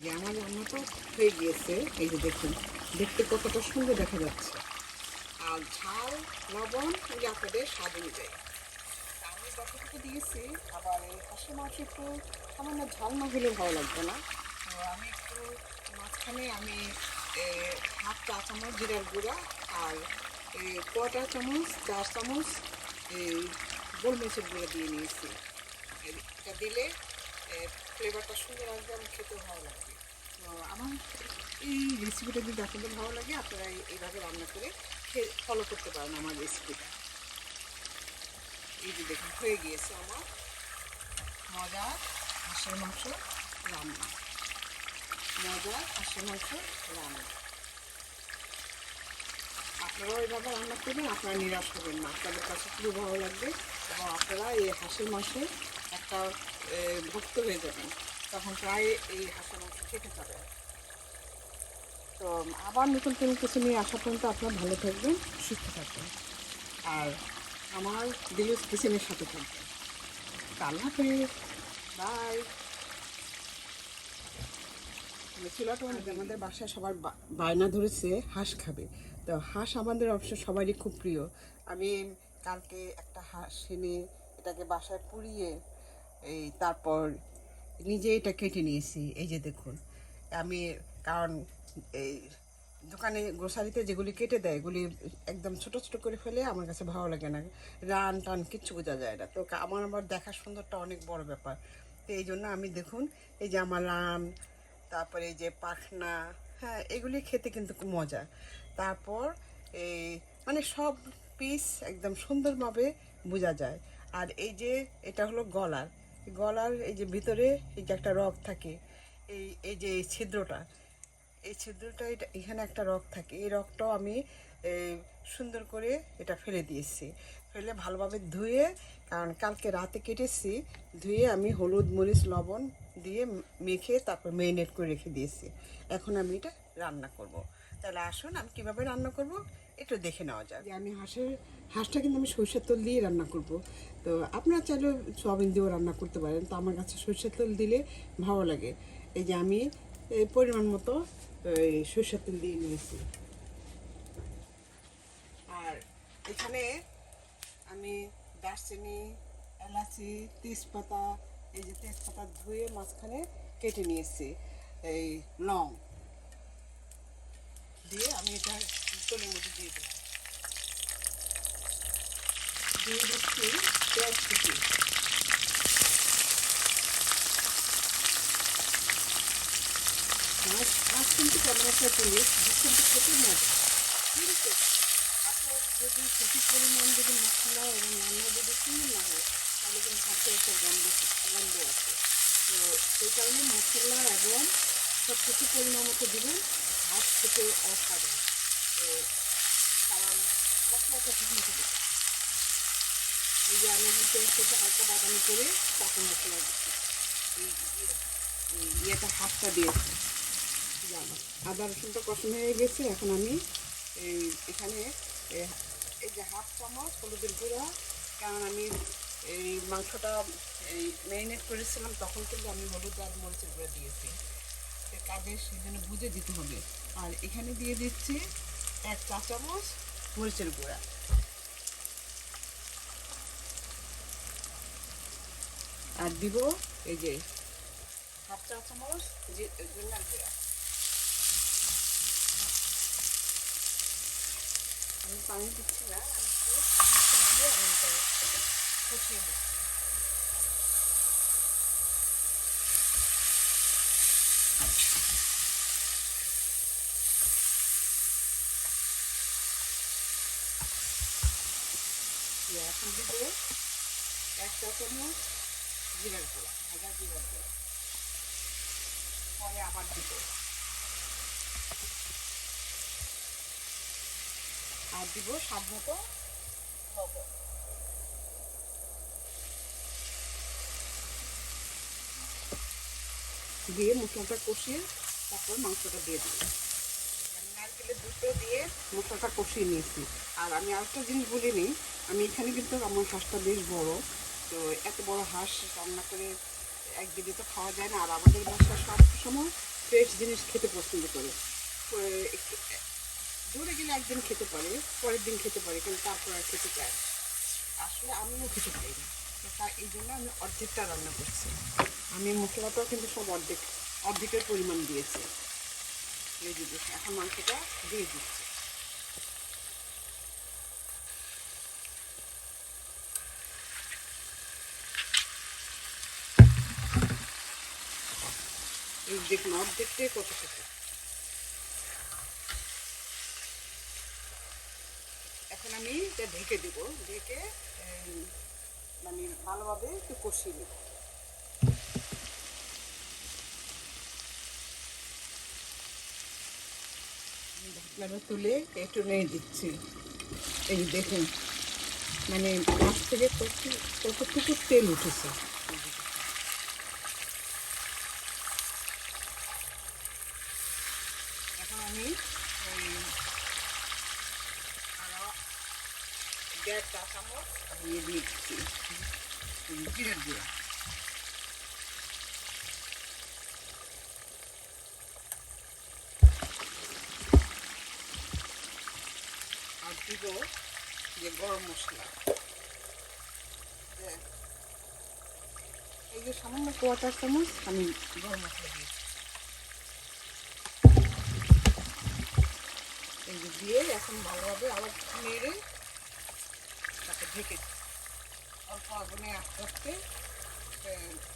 যে আমার রান্নাটা হয়ে গিয়েছে, এই যে দেখুন, দেখতে কতটা সুন্দর দেখা যাচ্ছে। আর ঝাল লবণ এগুলি আপনাদের স্বাদ অনুযায়ী। আমি যতটুকু দিয়েছি, আবার এই হাঁসের মাংস একটু সামান্য ঝাল না হলে ভালো লাগবে না। তো আমি একটু মাঝখানে আমি হাফ চা চামচ জিরার গুঁড়া আর কোয়াটার চামচ 4 চামচ এই গোলমরিচের গুঁড়া দিয়ে নিয়েছি। এটা দিলে ফ্লেভারটা সুন্দর আসবে এবং খেতেও ভালো লাগবে। তো আমার এই রেসিপিটা যদি আপনাদের ভালো লাগে, আপনারা এইভাবে রান্না করে ফলো করতে পারেন আমার রেসিপিটা। এই যে দেখুন, হয়ে গিয়েছে আমার মজার হাঁসের মাংস রান্না। মজার হাঁসের মাংস রান্না আপনারাও এইভাবে রান্না করবেন, আপনারা নিরাশ হবেন না, আপনাদের কাছে খুবই ভালো লাগবে এবং আপনারা এই হাঁসের মাংসের একটা ভক্ত হয়ে যাবেন, তখন প্রায় এই হাঁসের মাংস খেতে পাবেন। তো আবার নতুন কোনো কিছু নিয়ে আসা পর্যন্ত আপনারা ভালো থাকবেন, সুস্থ থাকবেন, আর আমার দিলুস কিচেনের সাথে থাকবেন। আল্লাহ হাফেজ, বাই। চুলাটা আমাদের বাসায় সবার বায়না ধরেছে হাঁস খাবে, তো হাঁস আমাদের অবশ্য সবারই খুব প্রিয়। আমি কালকে একটা হাঁস এনে এটাকে বাসায় পুড়িয়ে তারপর নিজে এটা কেটে নিয়েছি। এই যে দেখুন, আমি কারণ এই দোকানে গ্রোসারিতে যেগুলি কেটে দেয় এগুলি একদম ছোট ছোট করে ফেলে, আমার কাছে ভালো লাগে না, রান টান কিচ্ছু বোঝা যায় না। তো আমার দেখার সুন্দরটা অনেক বড় ব্যাপার। তো এই জন্য আমি দেখুন, এই যে আমার রান, তারপরে এই যে পাখনা, হ্যাঁ, এগুলি খেতে কিন্তু খুব মজা। তারপর এই মানে সব পিস একদম সুন্দরভাবে বোঝা যায়। আর এই যে এটা হলো গলার, গলার এই যে ভিতরে এই যে একটা রগ থাকে, এই যে এই ছিদ্রটা, এই ছিদ্রটা এখানে একটা রগ থাকে, এই রগটাও আমি সুন্দর করে এটা ফেলে দিয়েছি। ফেলে ভালোভাবে ধুয়ে, কারণ কালকে রাতে কেটেছি, ধুয়ে আমি হলুদ মরিচ লবণ দিয়ে মেখে তারপর ম্যারিনেট করে রেখে দিয়েছি। এখন আমি এটা রান্না করব। তাহলে আসুন আমি কীভাবে রান্না করব একটু দেখে নেওয়া যায়। আমি হাঁসটা কিন্তু আমি সরষের তেল দিয়ে রান্না করব। তো আপনারা চাইলেও সয়াবিন দিয়েও রান্না করতে পারেন, তো আমার কাছে সরষের তেল দিলে ভালো লাগে। এই যে আমি পরিমাণ মতো সরষের তেল দিয়ে নিয়েছি। আর এখানে আমি দারচিনি, এলাচি, তেজপাতা, এই যে তেজপাতা ধুয়ে মাঝখানে কেটে নিয়েছি, এই লং দিয়ে আমি এটা তেলের মধ্যে দিয়ে দিলাম। দিয়ে দিচ্ছি পেঁয়াজ কুচি। মাছ কিন্তু কেমন একটা জিনিস, কিন্তু খেতে মজা, কিন্তু আপনার যদি সঠিক পরিমাণ যদি মশলা এবং রান্না যদি সুন্দর না হয়, তাহলে কিন্তু হাতের একটা গন্ধ আছে। তো সেই কারণে মশলা এবং সব কিছু পরিমাণ মতো দিবেন, ভাত খেতে অসাধারণ। তো কারণ মশলাটা ঠিক মতো দেবেন। এই যে আমি পেঁয়াজটাকে হালকা বাদামি করে তারপর মশলা দিচ্ছি, এই ইয়েটা হাতটা দিয়েছি। আদা রসুনটা কষানো হয়ে গেছে। এখন আমি এখানে এই যে হাফ চামচ হলুদের গুঁড়া, কারণ আমি এই মাংসটা ম্যারিনেট করেছিলাম তখন কিন্তু আমি হলুদ আর মরিচের গুঁড়া দিয়েছি, কাজে সেই জন্য বুঝে দিতে হবে। আর এখানে দিয়ে দিচ্ছি 1 চা চামচ মরিচের গুঁড়া, আর দিব এই যে হাফ চা চামচ ধনিয়ার গুঁড়া। আমি পানি দিচ্ছি না, আমি একটু ভাতটা দিয়ে আমি এটা কষিয়ে দিচ্ছি। এখন দিব 1 চা চামচ জিরার গুঁড়া, ভাজা জিরার গুঁড়া, পরে আবার দিব, আর দিব স্বাদ মতো লবণ। দিয়ে মশলাটা কষিয়ে তারপর মাংসটা দিয়ে দিই। আমি নারকেলের দুধটা দিয়ে মশলাটা কষিয়ে নিয়েছি। আর আমি আরেকটা জিনিস বলিনি, আমি এখানে কিন্তু আমার হাঁসটা বেশ বড়, তো এত বড় হাঁস রান্না করে একদিনে তো খাওয়া যায় না। আর আমাদের বাসায় সব সময় ফ্রেশ জিনিস খেতে পছন্দ করে। একটু দূরে গেলে একদিন খেতে পারে, পরের দিন খেতে পারে, কিন্তু তারপর আর খেতে চায় না। আসলে আমিও খেতে পারি না, তো তাই এই জন্য আমি অর্ধেকটা রান্না করছি। আমি মশলাটাও কিন্তু সব অর্ধেকের পরিমাণ দিয়েছি। এই যে এখন মাংসটা দিয়ে দিচ্ছি। এই দেখুন অর্ধেকটাই কতটুকু। এখন আমি এটা ঢেকে দেব, ঢেকে মানে ভালোভাবে একটু কষিয়ে নেব। ঢাকনাটা তুলে একটু নেড়ে দিচ্ছি। এই দেখুন মানে মাছ থেকে কতটুকু তেল উঠেছে। এখন আমি আরো 1.5 চা চামচ দিয়ে দিচ্ছি জিরের গুঁড়া। আর দিব যে গরম মশলা, এই যে সামান্য 1/4 চামচ আমি গরম মশলা দিয়েছি। এই যে দিয়ে এখন ভালোভাবে আবার নেড়ে তাকে ঢেকে অল্প আগুনে আস্তে আস্তে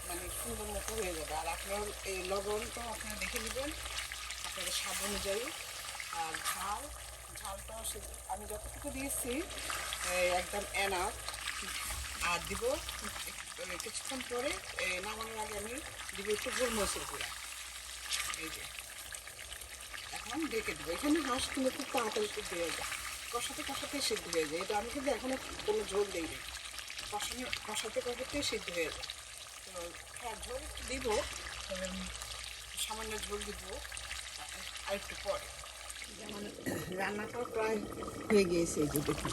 মানে সুন্দর মতো হয়ে যাবে। আর আপনার এই লবণটা আপনারা দেখে নেবেন আপনাদের স্বাদ অনুযায়ী। আর ঝালটা আমি যতটুকু দিয়েছি একদম এনাফ। আর দিব কিছুক্ষণ পরে নামানোর আগে আমি দিব একটু গোলমরিচের গুঁড়া। এই যে এখন ঢেকে দেবো। এখানে হাঁস কিন্তু খুব তাড়াতাড়ি সিদ্ধ হয়ে যায়, কষাতে কষাতেই সিদ্ধ হয়ে যায়। এটা আমি কিন্তু এখনো কোনো ঝোল দিইনি, কষাতে কষাতেই সিদ্ধ হয়ে যায়। তো হ্যাঁ ঝোল একটু দিব, সামান্য ঝোল দিব আর একটু পরে। যেমন রান্নাটাও প্রায় হয়ে গিয়েছে। এই যে দেখুন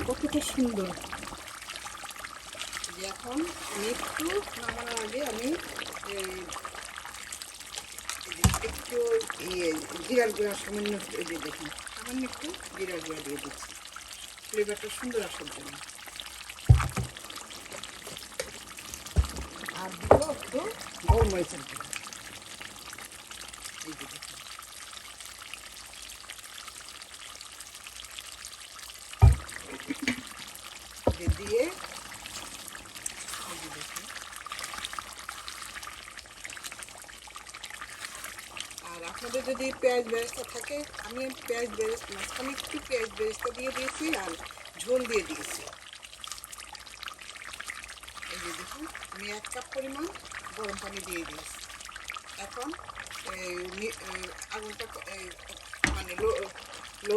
কতটা সুন্দর। যে এখন আমি একটু নামানোর আগে আমি একটু জিরার গুঁড়া সামান্য, এই যে দেখুন সামান্য একটু জিরার গুঁড়া দিয়ে দিচ্ছি ফ্লেভারটা সুন্দর আসার জন্য। আর দিব একটু গোলমরিচের গুঁড়া। এই যে দেখুন দিয়ে এই যে দেখুন। আর আপনাদের যদি পেঁয়াজ বেরেস্তা থাকে, আমি পেঁয়াজ বেরেস্তা মাঝখানে একটু পেঁয়াজ বেরেস্তা দিয়ে দিয়েছি আর ঝোল দিয়ে দিয়েছি। এই যে দেখুন আমি 1 কাপ পরিমাণ গরম পানি দিয়ে দিয়েছি। এখন আগুনটা মানে লো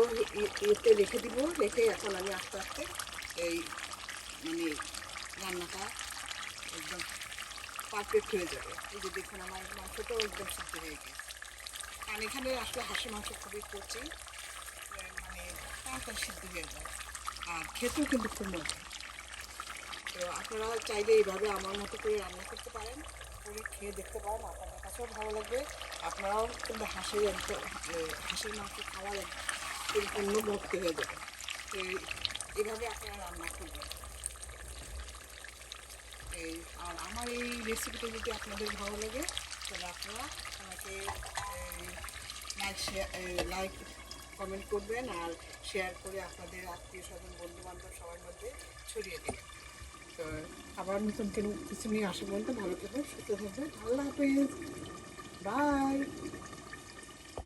ইয়েতে রেখে দিব, রেখে এখন আমি আস্তে আস্তে এই মানে রান্নাটা একদম পারফেক্ট হয়ে যাবে। এই যে দেখুন আমার মাংসটাও একদম সিদ্ধ হয়ে গেছে। কারণ এখানে আসলে হাঁসের মাংস খুবই কচি, মানে তাড়াতাড়ি সিদ্ধ হয়ে যায় আর খেতেও কিন্তু খুব মজা। তো আপনারা চাইলে এইভাবে আমার মতো করে রান্না করতে পারেন, করে খেয়ে দেখতে পারেন, আপনাদের কাছেও ভালো লাগবে। আপনারাও কিন্তু হাঁসের মাংস খাওয়ার পরিপূর্ণ ভক্তি হয়ে যাবে। তো এইভাবে আপনারা রান্না করবেন। আর আমার এই রেসিপিটা যদি আপনাদের ভালো লাগে তাহলে আপনারা আমাকে লাইক কমেন্ট করবেন আর শেয়ার করে আপনাদের আত্মীয় স্বজন বন্ধু বান্ধব সবার মধ্যে ছড়িয়ে দেবেন। তো আবার নতুন কিছু নিয়ে আসা পর্যন্ত ভালো থাকবেন, সুস্থ থাকবেন। আল্লাহ হাফেজ, বাই।